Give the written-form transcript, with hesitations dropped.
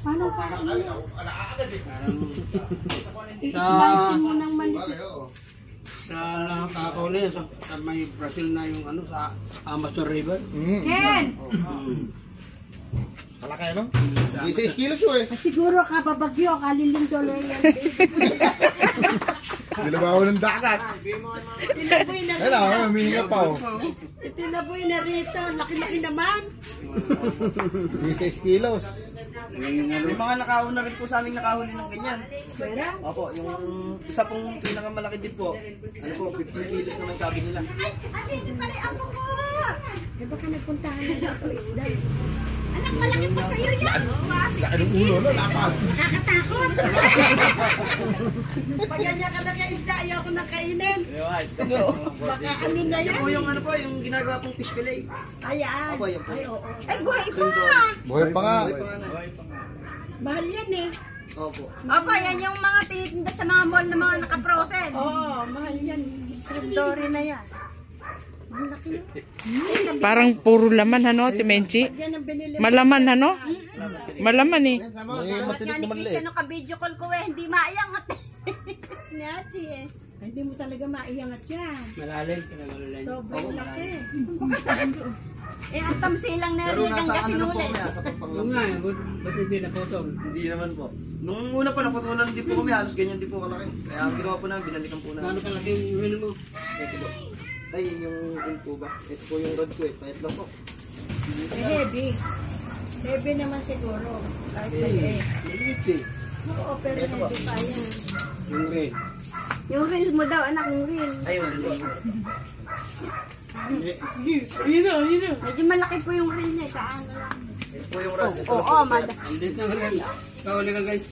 Paano ka? I-slice mo ng manipis. Sa nakakuli, sa may Brazil na yung ano, sa Amazon River. Ken! Malaki no? 16 kilos yun eh. Siguro kababagyo, kaliling tuloy yan. Nilabaw ng dagat. Tinaboy na Ayun ako, humihinga pa oh. Tinaboy na rito. Laki-laki naman. 16 kilos. May mga nakauna rin po sa aming nakahuli ng ganyan. Pera? Opo, yung isa pong pinakamalaki din po. Ano po, 15 kilos naman sabi nila. Ate, hindi pala ako ko! Eh baka nagpuntahan na ako isda. Anak, malaki pa sa'yo yan! Laki ng ulo, no? Lapat. Nakakatakot! Pag ganyan ka lang yung isda, ayaw ko nang kainin. Baka ano na Yan yan? po yung ano po, yung ginagawa pong fish fillet. Ayan. Opo, yan po. Ay, oo. Ay, buhay pa! Buhay pa nga. Mahal yan eh. Opo. Opo, yan yung mga tinitinda sa mga mall na mga naka-frozen. Oo, mahal yan. Dory na yan. Ang laki yun. Parang puro laman ano, Timenchi? Yan ang binili. Malaman ano? Malaman eh. May Bakit matinik nga ni naman Chris, ulit. ano ka-video call ko eh, hindi maiangat. Nachi eh. Ay, hindi mo talaga maiangat yan. Malalim, pinagululan. Sobrang laki. Eh, ang tamsilang na Pero rin ang nasa ano na po kasinulid. kami, sa Oo pagpanglam. nga, ba't hindi naputol? Hindi naman po. Nung una pa naputulan din po kami, halos ganyan din po kalaki. Kaya ang ginawa po namin, binalikan po namin. Ano kalaki yung reel mo? Ito po. Ay, yung po ba? Ito po yung rod ko eh. Pahit lang po. Eh, heavy. Heavy naman siguro. Kahit maliit. Maliit eh. Oo, pero hindi pa yan. Yung reel. Yung reel mo daw, anak, yung reel. Ayun. Medyo malaki po yung reel niya, kaano lang. Ito po yung rod. Ito Oo, po. mada. Andito na reel. Kawali ka guys.